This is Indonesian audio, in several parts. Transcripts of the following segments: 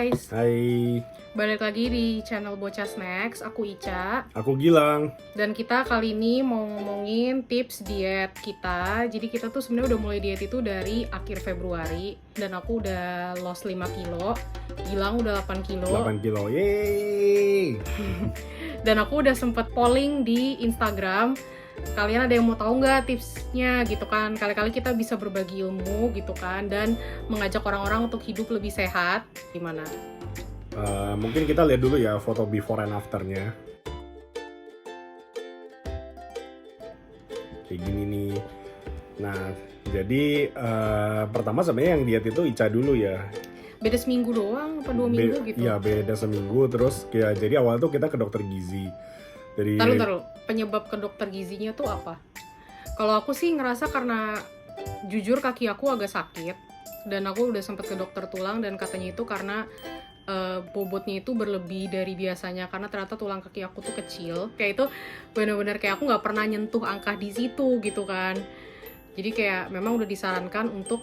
guys, Hai, balik lagi di channel Bocah Snacks. Aku Ica. aku Gilang. Dan kita kali ini mau ngomongin tips diet kita. Jadi kita tuh sebenarnya udah mulai diet itu dari akhir Februari. Dan aku udah lost 5 kilo, Gilang udah 8 kilo. 8 kilo, yeay. Dan aku udah sempet polling di Instagram. Kalian ada yang mau tahu nggak tipsnya gitu kan? Kali-kali kita bisa berbagi ilmu gitu kan. Dan mengajak orang-orang untuk hidup lebih sehat. Gimana? Mungkin kita lihat dulu ya foto before and afternya. Kayak gini nih. Nah, jadi pertama sebenarnya yang diet itu Ica dulu ya. Beda seminggu doang, apa 2 minggu gitu? Iya, beda seminggu. Terus ya, jadi awal tuh kita ke dokter gizi. Dari Taruh. Penyebab ke dokter gizinya tuh apa? Kalau aku sih ngerasa karena jujur kaki aku agak sakit. Dan aku udah sempet ke dokter tulang dan katanya itu karena bobotnya itu berlebih dari biasanya karena ternyata tulang kaki aku tuh kecil. Kayak itu benar-benar kayak aku nggak pernah nyentuh angka di situ gitu kan. Jadi kayak memang udah disarankan untuk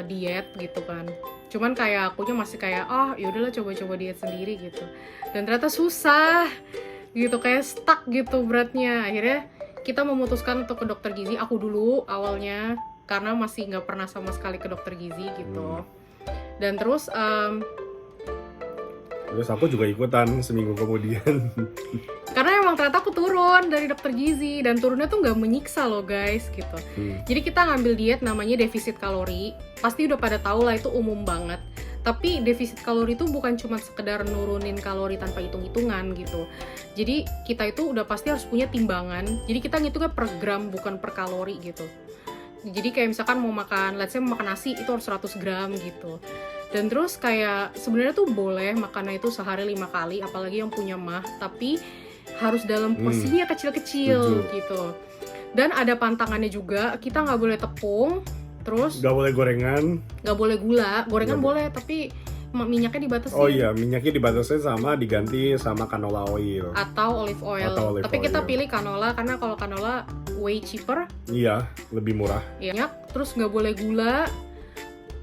diet gitu kan. Cuman kayak akunya masih kayak yaudahlah coba-coba diet sendiri gitu. Dan ternyata susah gitu, kayak stuck gitu beratnya. Akhirnya kita memutuskan untuk ke dokter gizi. Aku dulu awalnya karena masih nggak pernah sama sekali ke dokter gizi gitu. Dan terus aku juga ikutan seminggu kemudian. karena emang ternyata aku turun dari dokter gizi dan turunnya tuh nggak menyiksa loh guys gitu. Jadi kita ngambil diet namanya defisit kalori. Pasti udah pada tahu lah, itu umum banget. Tapi defisit kalori itu bukan cuma sekedar nurunin kalori tanpa hitung-hitungan gitu. Jadi kita itu udah pasti harus punya timbangan. Jadi kita ngitungnya per gram bukan per kalori gitu. Jadi kayak misalkan mau makan, let's say mau makan nasi itu harus 100 gram gitu. Dan terus kayak sebenarnya tuh boleh makannya itu sehari 5 kali, apalagi yang punya mah, tapi harus dalam porsinya kecil-kecil gitu. Dan ada pantangannya juga, kita nggak boleh tepung, terus Nggak boleh gorengan. nggak boleh gula, gorengan boleh tapi minyaknya dibatasi. Oh iya, minyaknya dibatasi sama diganti sama canola oil. Atau olive oil. Tapi kita pilih canola karena kalau canola way cheaper. Iya, lebih murah. Iya. Terus nggak boleh gula.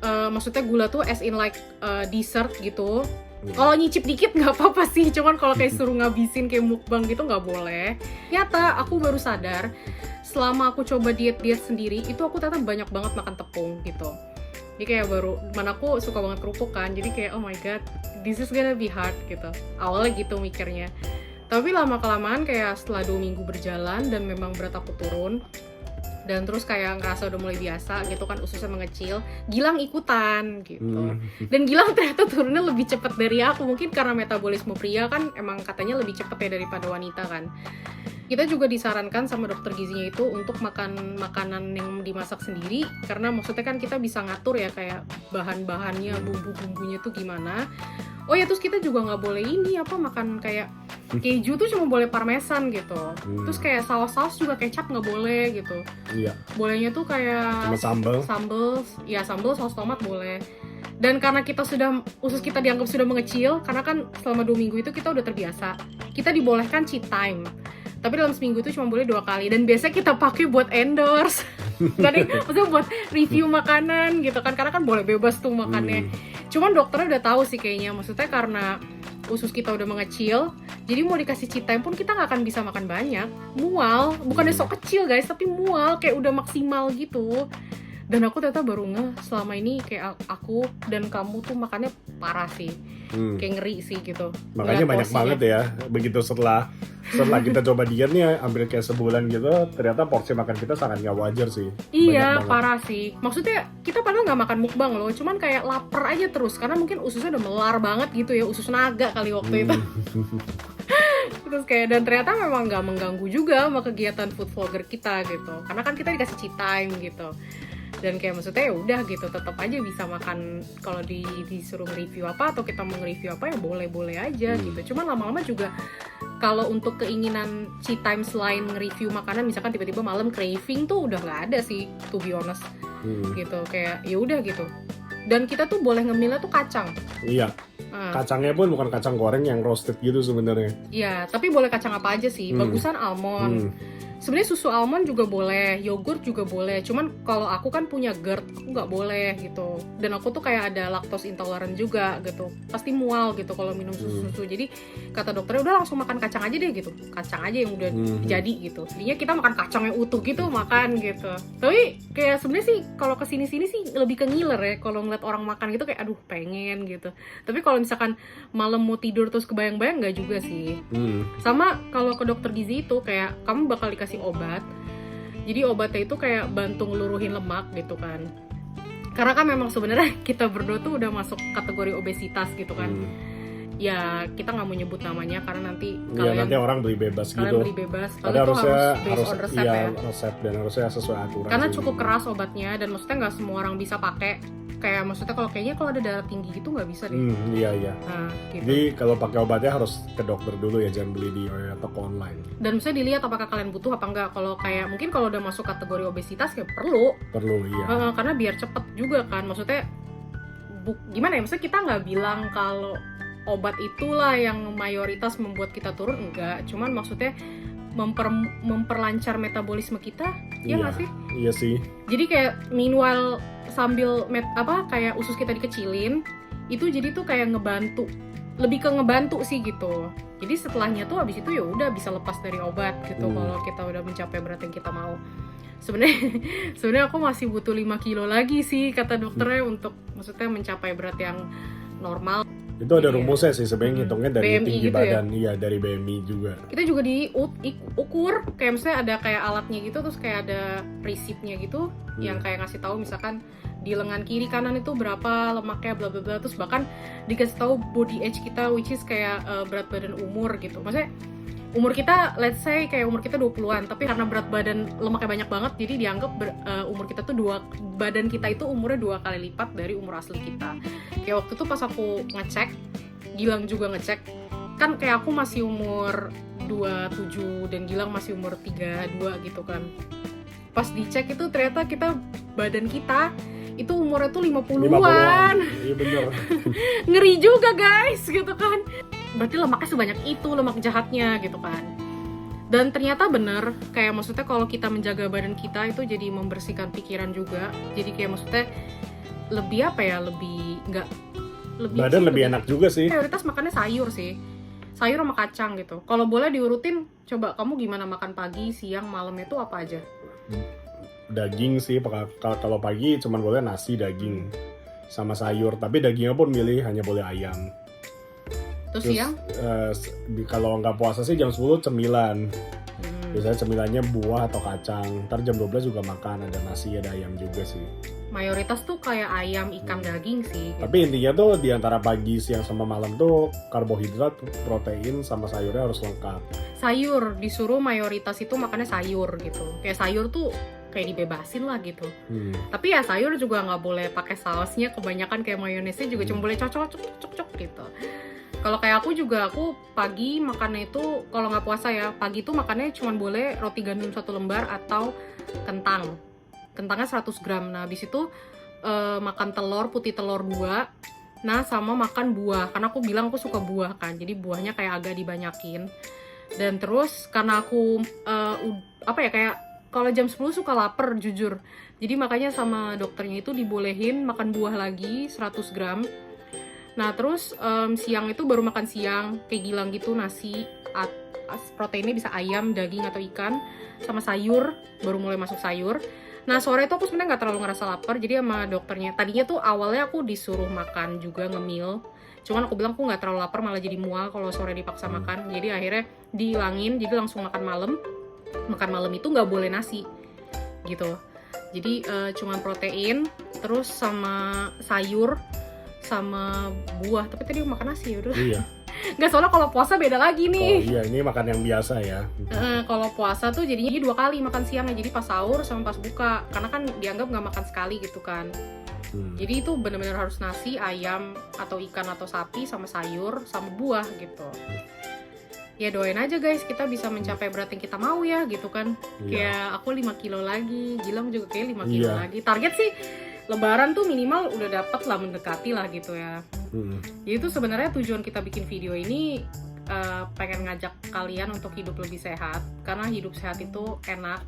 Maksudnya gula tuh as in like dessert gitu. Kalau nyicip dikit nggak apa-apa sih, cuman kalau kayak suruh ngabisin kayak mukbang gitu nggak boleh. Nyata aku baru sadar selama aku coba diet sendiri itu aku ternyata banyak banget makan tepung gitu. Jadi kayak baru, mana aku suka banget kerupuk kan, jadi kayak oh my god, this is gonna be hard gitu. Awalnya gitu mikirnya. Tapi lama-kelamaan kayak setelah 2 minggu berjalan dan memang berat aku turun, dan terus kayak ngerasa udah mulai biasa gitu kan, ususnya mengecil, Gilang ikutan gitu. Dan Gilang ternyata turunnya lebih cepat dari aku, mungkin karena metabolisme pria kan emang katanya lebih cepat ya daripada wanita kan. Kita juga disarankan sama dokter gizinya itu untuk makan makanan yang dimasak sendiri, karena maksudnya kan kita bisa ngatur ya kayak bahan-bahannya, bumbu-bumbunya tuh gimana. Oh ya, terus kita juga nggak boleh makan kayak keju tuh cuma boleh parmesan gitu. Terus kayak saus-saus juga kecap nggak boleh gitu. Iya. Bolehnya tuh kayak Cuma sambal, saus tomat boleh. Dan karena usus kita dianggap sudah mengecil, karena kan selama 2 minggu itu kita udah terbiasa, kita dibolehkan cheat time. Tapi dalam seminggu itu cuma boleh 2 kali. Dan biasanya kita pakai buat endorse. Maksudnya buat review makanan gitu kan. Karena kan boleh bebas tuh makannya. Cuman dokternya udah tahu sih kayaknya. Maksudnya karena usus kita udah mengecil, jadi mau dikasih cheat time pun kita nggak akan bisa makan banyak. Mual. Bukannya sok kecil guys, tapi mual. Kayak udah maksimal gitu. Dan aku ternyata baru ngeh selama ini kayak aku dan kamu tuh makannya parah sih. Kayak ngeri sih gitu. Makanya banyak banget ya. Begitu setelah kita coba dietnya hampir kayak sebulan gitu, ternyata porsi makan kita sangat nggak wajar sih. Iya, parah sih. Maksudnya kita padahal nggak makan mukbang loh, cuman kayak lapar aja terus karena mungkin ususnya udah melar banget gitu ya, usus naga kali waktu itu. Terus kayak, dan ternyata memang nggak mengganggu juga sama kegiatan food vlogger kita gitu, karena kan kita dikasih cheat time gitu. Dan kayak maksudnya ya udah gitu, tetap aja bisa makan. Kalau disuruh nge-review apa atau kita mau nge-review apa ya boleh-boleh aja gitu. Cuman lama-lama juga kalau untuk keinginan cheat time selain nge-review makanan, misalkan tiba-tiba malam craving tuh udah nggak ada sih, to be honest. Gitu kayak ya udah gitu. Dan kita tuh boleh ngemilnya tuh kacang. Iya. Kacangnya pun bukan kacang goreng yang roasted gitu sebenarnya. Iya, tapi boleh kacang apa aja sih. Bagusan almond. Sebenarnya susu almond juga boleh, yogurt juga boleh. Cuman kalau aku kan punya GERD, aku nggak boleh gitu. Dan aku tuh kayak ada lactose intolerant juga gitu. Pasti mual gitu kalau minum susu. Jadi kata dokternya udah langsung makan kacang aja deh gitu. Kacang aja yang udah jadi gitu. Jadinya kita makan kacang yang utuh gitu makan gitu. Tapi kayak sebenarnya sih kalau kesini-sini sih lebih ke ngiler ya. Kalau ngeliat orang makan gitu kayak aduh pengen gitu. Tapi kalau misalkan malam mau tidur terus kebayang-bayang nggak juga sih. Sama kalau ke dokter gizi itu kayak kamu bakal dikasih obat. Jadi obatnya itu kayak bantu ngeluruhin lemak gitu kan. Karena kan memang sebenarnya kita berdua tuh udah masuk kategori obesitas gitu kan. Ya kita nggak mau nyebut namanya karena nanti kalian nanti orang beli bebas kalian gitu. beli bebas. Tapi Kalian tuh harusnya based on resep ya. resep dan harusnya sesuai aturan. Karena sih. cukup keras obatnya dan maksudnya nggak semua orang bisa pakai. Kayak maksudnya kalau ada darah tinggi gitu nggak bisa deh. Iya. Nah, gitu. Jadi kalau pakai obatnya harus ke dokter dulu ya, jangan beli di toko online. Dan misalnya dilihat apakah kalian butuh apa enggak. Kalau kayak mungkin kalau udah masuk kategori obesitas ya perlu. Iya. Karena biar cepet juga kan. Maksudnya gimana ya? Maksudnya kita nggak bilang kalau obat itulah yang mayoritas membuat kita turun, enggak. Cuman maksudnya memperlancar metabolisme kita, ya nggak sih? Iya sih. Jadi kayak meanwhile sambil kayak usus kita dikecilin, itu jadi tuh kayak lebih ke ngebantu sih gitu. Jadi setelahnya tuh habis itu ya udah bisa lepas dari obat gitu kalau kita udah mencapai berat yang kita mau. Sebenarnya aku masih butuh 5 kilo lagi sih kata dokternya untuk maksudnya mencapai berat yang normal. Itu ada rumusnya sih sebenarnya, hitungnya dari BMI tinggi gitu badan, iya dari BMI juga. Kita juga diukur, kayak misalnya ada kayak alatnya gitu, terus kayak ada resipnya gitu, yang kayak ngasih tahu misalkan di lengan kiri kanan itu berapa lemaknya bla bla bla, terus bahkan dikasih tahu body age kita, which is kayak berat badan umur gitu. Maksudnya umur kita, let's say kayak umur kita 20-an, tapi karena berat badan lemaknya banyak banget, jadi dianggap umur kita tuh badan kita itu umurnya 2 kali lipat dari umur asli kita. Kayak waktu itu pas aku ngecek, Gilang juga ngecek, kan kayak aku masih umur 27 dan Gilang masih umur 32 gitu kan. Pas dicek itu ternyata badan kita itu umurnya tuh 50-an. Iya bener. Ngeri juga guys gitu kan. Berarti lemaknya sebanyak itu, lemak jahatnya gitu kan. Dan ternyata bener, kayak maksudnya kalau kita menjaga badan kita itu jadi membersihkan pikiran juga. Jadi kayak maksudnya lebih badan lebih enak juga sih. Prioritas makannya sayur sih. Sayur sama kacang gitu. Kalau boleh diurutin, coba kamu gimana makan pagi, siang, malam itu apa aja? Daging sih, kalau pagi cuma boleh nasi, daging sama sayur. Tapi dagingnya pun milih hanya boleh ayam. Terus siang? Kalau nggak puasa sih jam 10 cemilan. Biasanya cemilannya buah atau kacang. Ntar jam 12 juga makan, ada nasi, ada ayam juga sih. Mayoritas tuh kayak ayam, ikan, daging sih. Tapi intinya tuh di antara pagi, siang, sama malam tuh karbohidrat, protein, sama sayurnya harus lengkap. Sayur, disuruh mayoritas itu makannya sayur gitu. Kayak sayur tuh kayak dibebasin lah gitu. Tapi ya sayur juga nggak boleh pakai sausnya, kebanyakan kayak mayonesnya juga cuma boleh cocok gitu. Kalau kayak aku pagi makannya itu, kalau nggak puasa ya, pagi tuh makannya cuma boleh roti gandum 1 lembar atau kentang. Kentangnya 100 gram. Nah, habis itu makan putih telur 2. Nah, sama makan buah. Karena aku bilang aku suka buah kan. Jadi buahnya kayak agak dibanyakin. Dan terus karena aku kayak kalau jam 10 suka lapar jujur. Jadi makanya sama dokternya itu dibolehin makan buah lagi 100 gram. Nah, terus siang itu baru makan siang kayak Gilang gitu, nasi, proteinnya bisa ayam, daging atau ikan, sama sayur, baru mulai masuk sayur. Nah, sore itu aku sebenarnya nggak terlalu ngerasa lapar, jadi sama dokternya, tadinya tuh awalnya aku disuruh makan juga ngemil, cuman aku bilang aku nggak terlalu lapar, malah jadi mual kalau sore dipaksa makan, jadi akhirnya dihilangin, jadi langsung makan malam itu nggak boleh nasi gitu, jadi cuman protein, terus sama sayur, sama buah. Tapi tadi aku makan nasi, yaudah. Iya. Nggak, soalnya kalau puasa beda lagi nih. Oh iya, ini makan yang biasa ya. Kalau puasa tuh jadinya 2 kali makan siangnya, jadi pas sahur sama pas buka, karena kan dianggap nggak makan sekali gitu kan. Jadi itu benar-benar harus nasi, ayam atau ikan atau sapi, sama sayur, sama buah gitu. Ya doain aja guys, kita bisa mencapai berat yang kita mau ya gitu kan. Kayak aku 5 kilo lagi, Gilang juga kayak 5 kilo lagi. Target sih Lebaran tuh minimal udah dapet lah, mendekati lah gitu ya. Jadi itu sebenarnya tujuan kita bikin video ini pengen ngajak kalian untuk hidup lebih sehat, karena hidup sehat itu enak.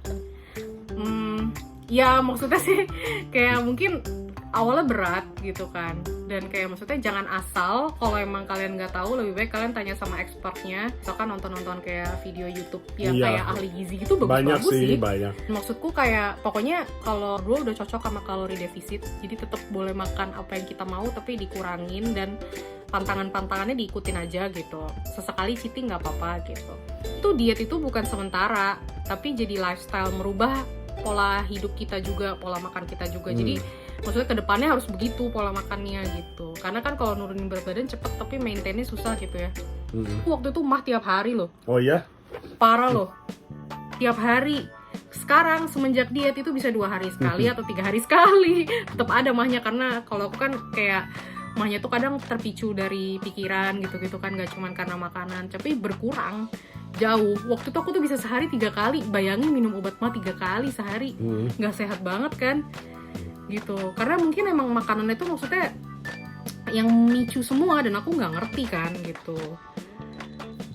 Ya maksudnya sih kayak mungkin awalnya berat gitu kan, dan kayak maksudnya jangan asal, kalau emang kalian nggak tahu lebih baik kalian tanya sama expertnya. Misalkan nonton kayak video YouTube yang kayak ahli gizi gitu, bagus-bagus sih. Banyak. Maksudku kayak pokoknya kalau gue udah cocok sama kalori defisit, jadi tetap boleh makan apa yang kita mau tapi dikurangin, dan pantangannya diikutin aja gitu. Sesekali cheating nggak apa-apa gitu. Itu diet itu bukan sementara, tapi jadi lifestyle, merubah pola hidup kita juga, pola makan kita juga. Jadi maksudnya kedepannya harus begitu pola makannya gitu. Karena kan kalau nurunin berat badan cepet tapi maintainnya susah gitu ya. Waktu itu mah tiap hari loh. Oh iya? Parah loh. Tiap hari. Sekarang semenjak diet itu bisa 2 hari sekali atau 3 hari sekali. Tetap ada mahnya, karena kalau aku kan kayak mahnya tuh kadang terpicu dari pikiran gitu-gitu kan, gak cuman karena makanan, tapi berkurang jauh. Waktu itu aku tuh bisa sehari 3 kali. Bayangin minum obat mah 3 kali sehari. Gak sehat banget kan gitu. Karena mungkin emang makanan itu maksudnya yang micu semua, dan aku gak ngerti kan gitu.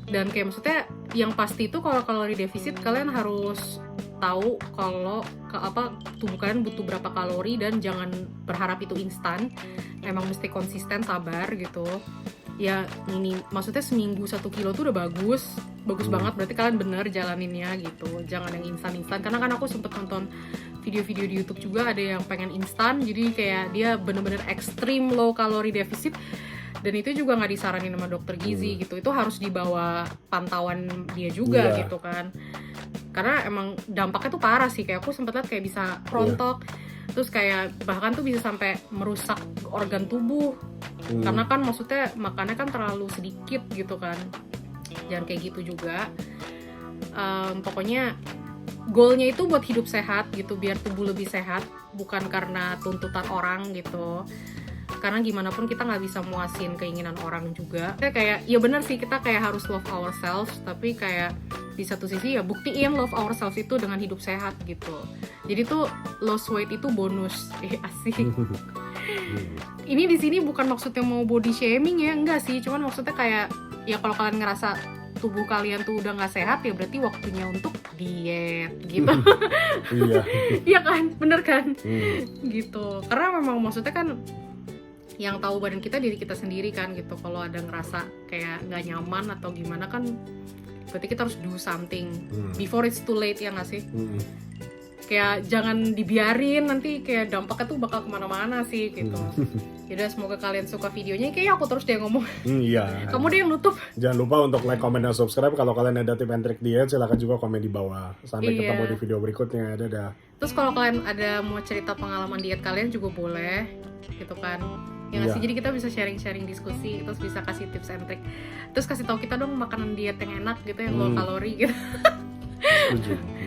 Dan kayak maksudnya yang pasti itu kalau kalori defisit, kalian harus tahu kalau tubuh kalian butuh berapa kalori, dan jangan berharap itu instan. Emang mesti konsisten, sabar gitu. Ya ini maksudnya seminggu 1 kilo tuh udah bagus banget, berarti kalian bener jalaninnya gitu. Jangan yang instan, karena kan aku sempet nonton video-video di YouTube juga ada yang pengen instan, jadi kayak dia bener-bener ekstrim low kalori defisit, dan itu juga nggak disaranin sama dokter gizi gitu. Itu harus dibawa pantauan dia juga gitu kan, karena emang dampaknya tuh parah sih. Kayak aku sempet liat kayak bisa rontok, terus kayak bahkan tuh bisa sampai merusak organ tubuh. Karena kan maksudnya makannya kan terlalu sedikit gitu kan. Jangan kayak gitu juga. Pokoknya goalnya itu buat hidup sehat gitu, biar tubuh lebih sehat, bukan karena tuntutan orang gitu. Karena gimana pun kita nggak bisa muasin keinginan orang juga. Kayak ya benar sih, kita kayak harus love ourselves, tapi kayak di satu sisi ya buktiin love ourselves itu dengan hidup sehat gitu. Jadi tuh lost weight itu bonus. Asik. Ini di sini bukan maksudnya mau body shaming ya, enggak sih. Cuman maksudnya kayak ya kalau kalian ngerasa tubuh kalian tuh udah nggak sehat, ya berarti waktunya untuk diet gitu. Iya. Iya kan, bener kan? Gitu. Karena memang maksudnya kan yang tahu badan kita diri kita sendiri kan gitu. Kalau ada ngerasa kayak nggak nyaman atau gimana kan, berarti kita harus do something before it's too late, ya nggak sih? Kayak jangan dibiarin, nanti kayak dampaknya tuh bakal kemana-mana sih gitu. Yaudah, semoga kalian suka videonya. Kayaknya aku terus deh ngomong. Iya. Kamu deh yang nutup. Jangan lupa untuk like, comment, dan subscribe. Kalau kalian ada tip and trick diet, silahkan juga komen di bawah. Sampai ketemu di video berikutnya. Dadah. Terus kalau kalian ada mau cerita pengalaman diet kalian juga boleh gitu kan. Ya nggak sih, jadi kita bisa sharing-sharing diskusi, terus bisa kasih tips and trick. Terus kasih tahu kita dong makanan diet yang enak gitu, yang low kalori gitu. Setuju.